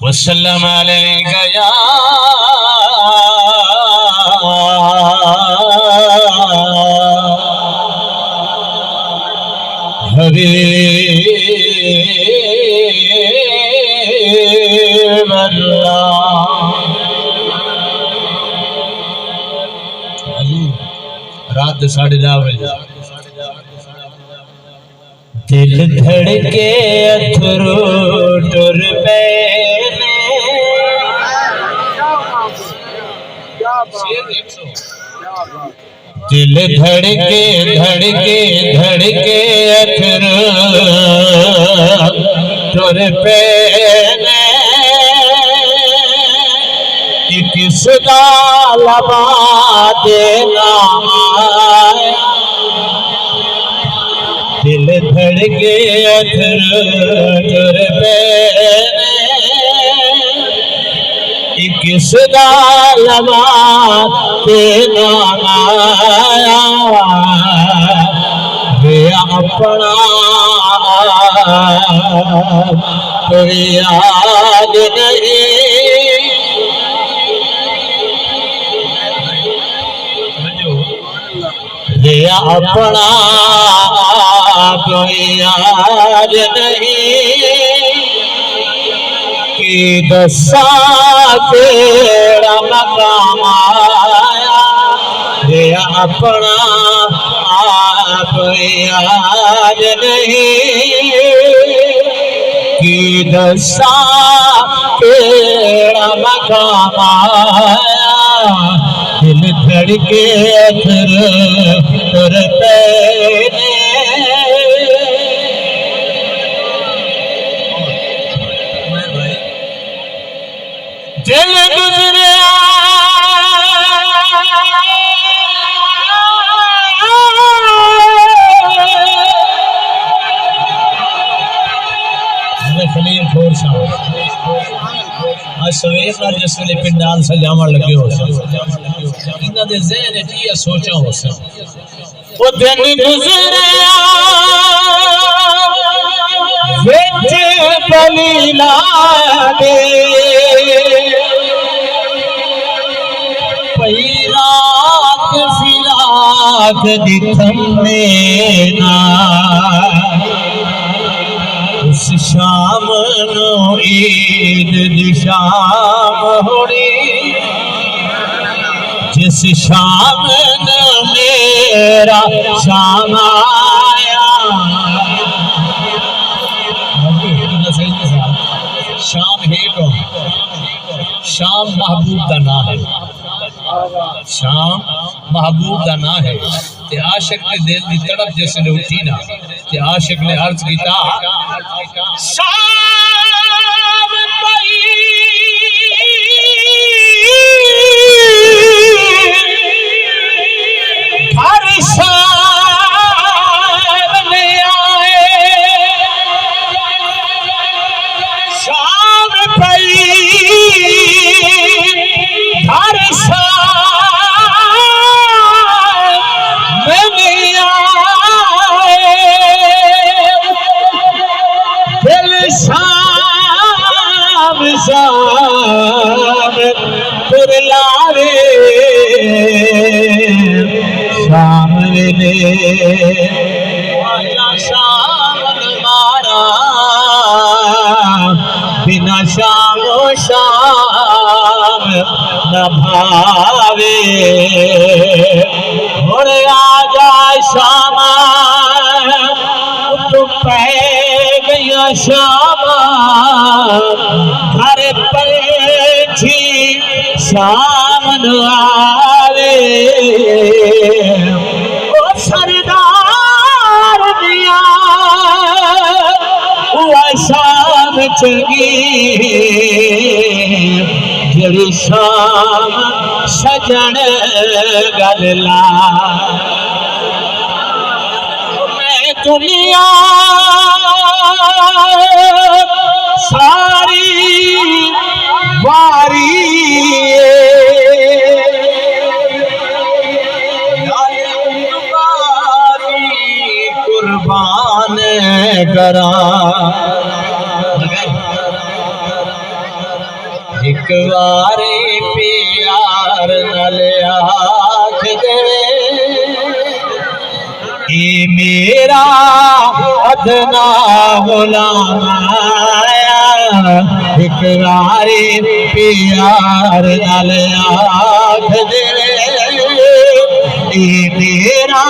वसल्लम अलैका या हबीब अल्लाह। रात 10:30 बजे दिल धड़के अथरू टुर पे दिल धड़के धड़के धड़के अथरू टुर पे किस का लबा देना दिल धड़के अथर पे किस का लबा देना वे अपना कोई याद नहीं अपना कोई याद नहीं कि दसा तेरा मकाम आया रे अपना कोई याद नहीं कि दसा तेरा मकाम आया दिल धड़के अथर तुर पे दिल गुजरे खलील खोर साहब आज सवेर का जिस वे पिंडाल सजावन लगे हो इन्हां दे ज़हन च ये सोचा हो वो दिन गुजरे विच बलीला दे पई रात फिराक दी थमे ना उस शाम नो ईद दी शाम होनी जिस शाम ने मेरा शाम आया शाम है तो शाम महबूब का नाम है शाम महबूब का नाम है ते आशिक के दिल की तड़प जिसने उठी ना ते आशिक ने अर्ज किया शाम पई हर शाम ने आए शाम पई हर शाम शाम पुरलावे शाम वेले आजा शाम मारा बिना शामो शाम न भावे होरे आजा शाम तू पै गया शाम घर पंछी शाम आवे ओ सरदार दिया हुआ शाम चंगी जड़ी शाम सजन गलला मैं दुनिया सारी वारी कुर्बान करा एक बारी प्यार नाल आख दे ये मेरा अदना गुलाम आया एक बारी प्यार नाल आख दे ये मेरा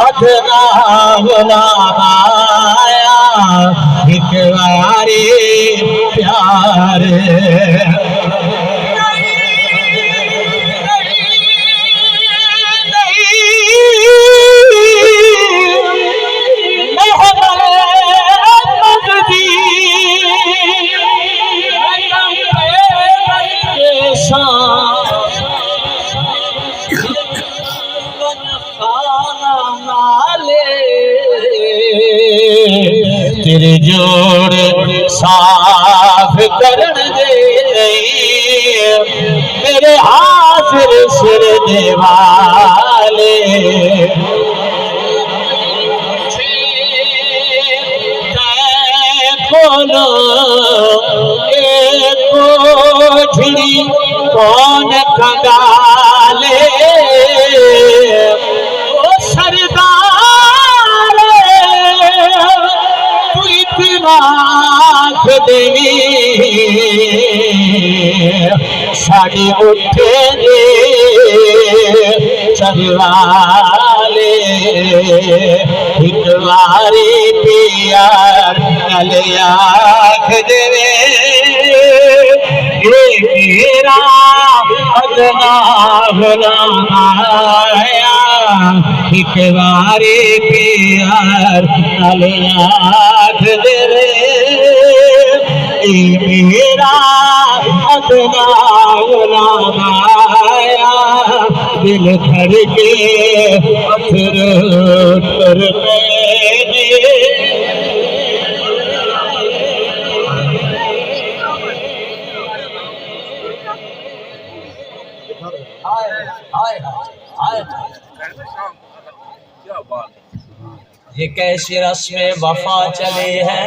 अदना गुलाम आया एक बारी प्यार तेरे जोड़ साफ करन दे मेरे हाजिर सिर देवाले बोलो एक कोठड़ी कौन खंगाले ओ सरदार तू इतना देवी साड़ी उठे दे चलवाले एक बारी प्यार नल आख देवे ये मेरा अदना गुलाम आया एक बारी प्यार नल आख देवे ये मेरा अदना गुलाम आया दिल धर के पत्थर पर ये कैसी रस्म वफा चले है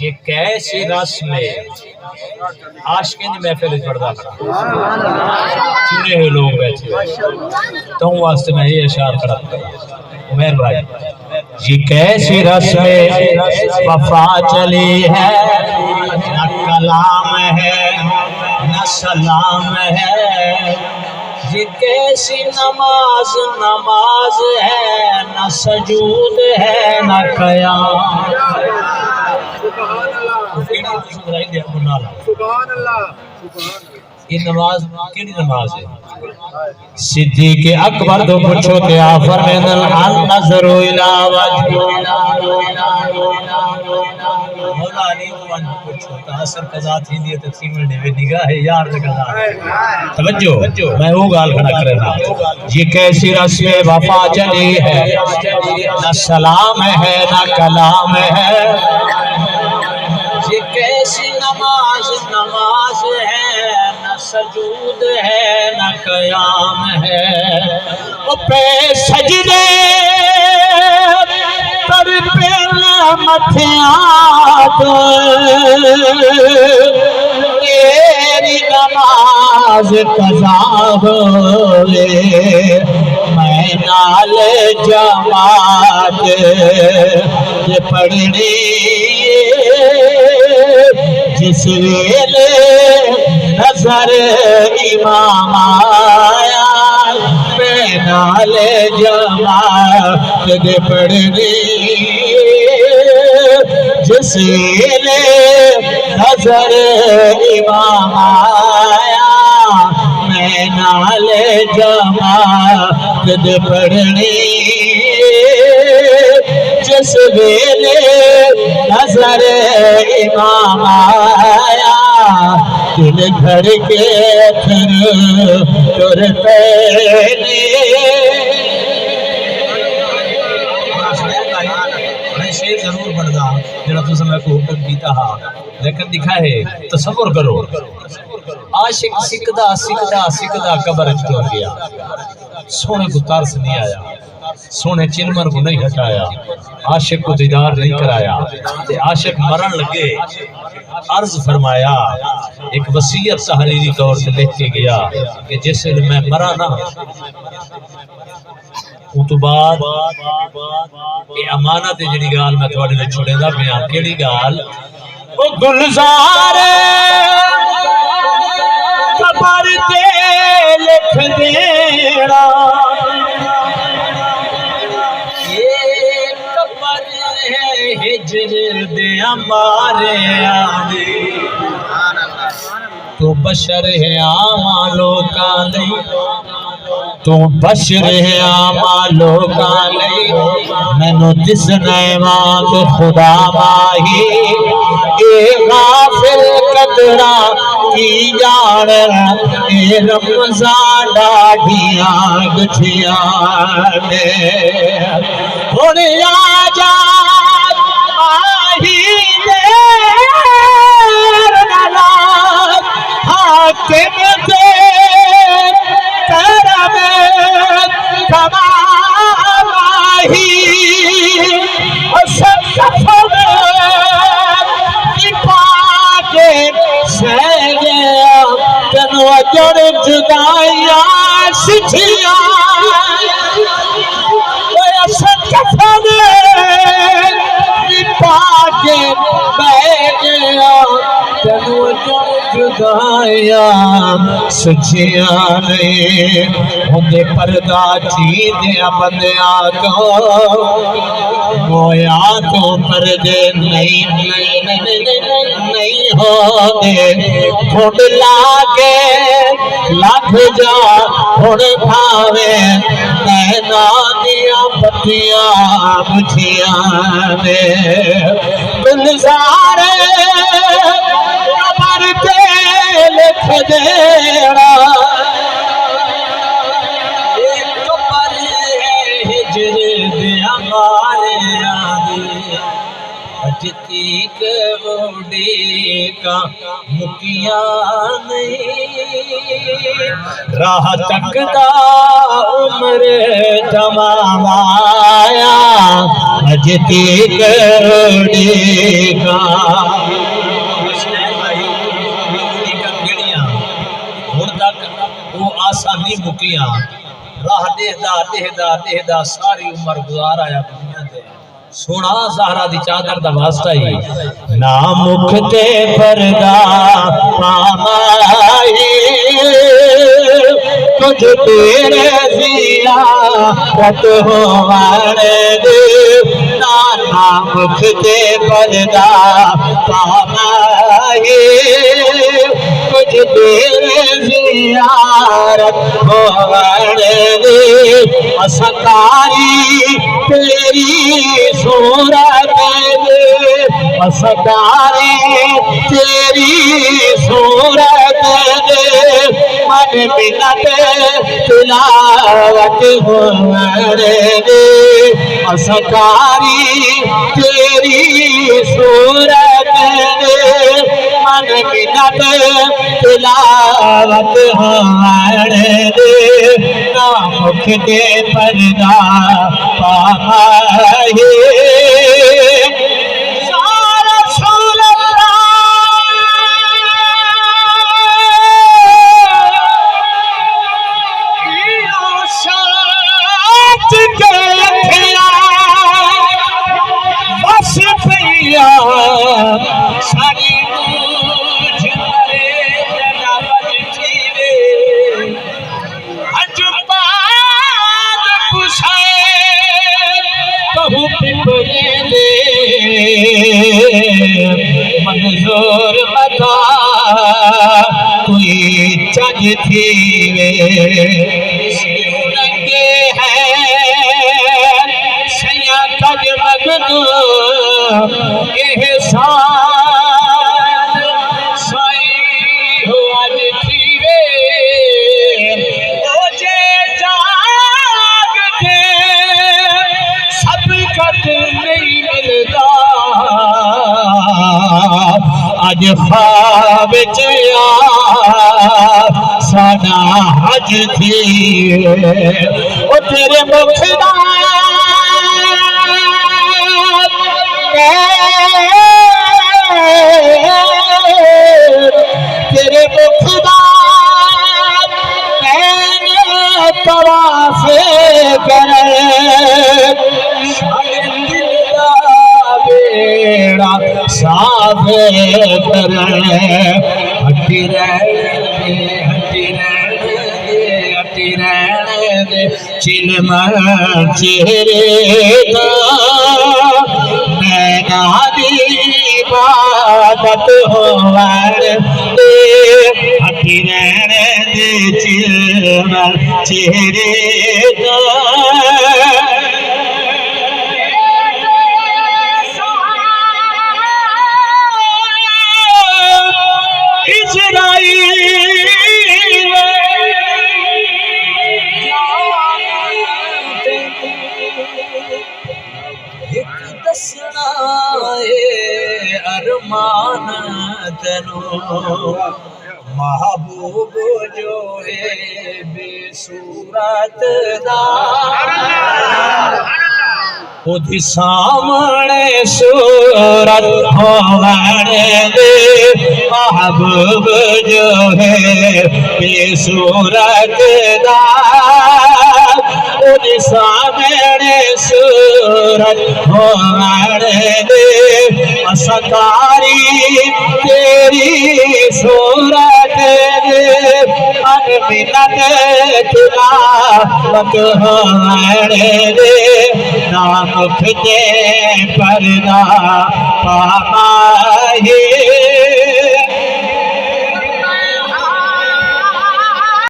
ये कैसी रस्म आशिक़ीन दी महफिल पढ़दा चुने हुए लोग बैठे तो वास्ते मैं ये इशार करा उमर भाई ये कैसी रस्म वफा चली है न कलाम है न सलाम है ये कैसी नमाज नमाज है न सजूद है न कयाम ये नमाज केड़ी नमाज है सिद्दीक़ अकबर तो पूछो ते आफर में नज़रो इला वजह मौला अली को पूछो ता असर कज़ा थींदी है तक़सीम ने निगाह यार से कज़ा तवज्जो मैं वो गाल खड़ा करना ये कैसी रस्म वफा चली है न सलाम है न कलाम है ये कैसी नमाज नमाज है न सजूद है न कयाम है वो पे सजदे पर पे मथिया तेरी नमाज कज़ा होवे मैं नाल जमात पढ़नी जिस वेले नजर इमाम आया मैं नाल जमात पढ़नी जिस वेले नजर इमाम आया मैं नाल जमात पढ़नी जिस वेले नजर इमाम आया दिल घर के फिर तुर पैने जरूर पढ़दा जेड़ा तुस मैं को हुक्म कीता हा लेकिन दिखा है तसव्वुर करो आशिक सिकदा सिकदा सिकदा कब्र च टुर गया सोने को तरस नहीं आया सोने चिलमर को नहीं हटाया, आशिक को दीदार नहीं कराया। ते आशिक मरण लगे, अर्ज फरमाया, एक वसीयत तहरीरी तौर से लिख के गया कि जिस मैं मरा ना उस तो बाद ये अमानत है जिहड़ी गाल मैं तुहाडे नाल छुड़ेंदा पिया। केड़ी गाल? ओ गुलजार कबर ते लिख देना, ये कबर है हिजर दे हमारे आने। तो बशर है आमालो का नहीं, तू बशर है आमालो का नहीं। मैनू दिसना वांग खुदा माही, ए गाफिल कदरा की जान, ए रमजान डाढ़ियां गुठियां ने। हुण आजा माही देर ना हाकिम ते करम कमाही। तेनू अजड़ जुदाइया सिठिया पाके बह गया, तेनू अजड़ जुदाइया सिठिया नहीं। होंदे पर्दा चीदिया बंदिया तो मोया तो पर्दे नहीं नहीं नहीं नहीं नहीं होंदे। खुद लागे लग जा हुण भावे नैना दिया पत्तियां बुझियां ने। गुलजार कबर ते लिख देना, कबर है हिजर दे हमारे आदि। अजती कबूडी का मुकिया नहीं, राह तकदा उम्र तमामाया। अजती कबूडी का हुण तक वो आसानी मुकिया, राह देहदा देहदा देहदा सारी उम्र गुजार आया दुनिया ते। सोना ज़हरा दी चादर दा वास्ता ही ना मुख ते पर्दा पामाई। तुझ तेरे ज़ियारत होवण दे, ना मुख ते पर्दा पामाई। तुझ तेरे ज़ियारत होवण दे, असकारी तेरी सूरत दे, असकारी तेरी सूरत दे। मन मिन्नत तिलावत होवण दे, असकारी तेरी सूरत दे। मन मिन्नत तिलावत होवण दे, ना मुख दे पर्दा पामाही। मंजूर बता कोई चज थी वे, रंगे हैं सया तज मगनू एहसान सही हो अज थी वे। ओ जे जाग के सब कट नहीं मिलता, अज ख्वाब साडा हज थी। ओ तेरे मुख दा तेरे मुखदा तवाफे करे बेड़ा साफे करे हटी रहने दे चिलम चेहरे का नैना दी इबादत होवन दे हटी रहने दे चिलम चेहरे का अरमान तनो महबूब जो है बेसूरत दा ओदी सामने सूरत होवन दे महबूब जो है बेसूरत दा ओदी सामने सूरत होवन दे असकारी तेरी सूरत दे अनमिनत तिलावत होवन दे नाम फिजे पर्दा पामाही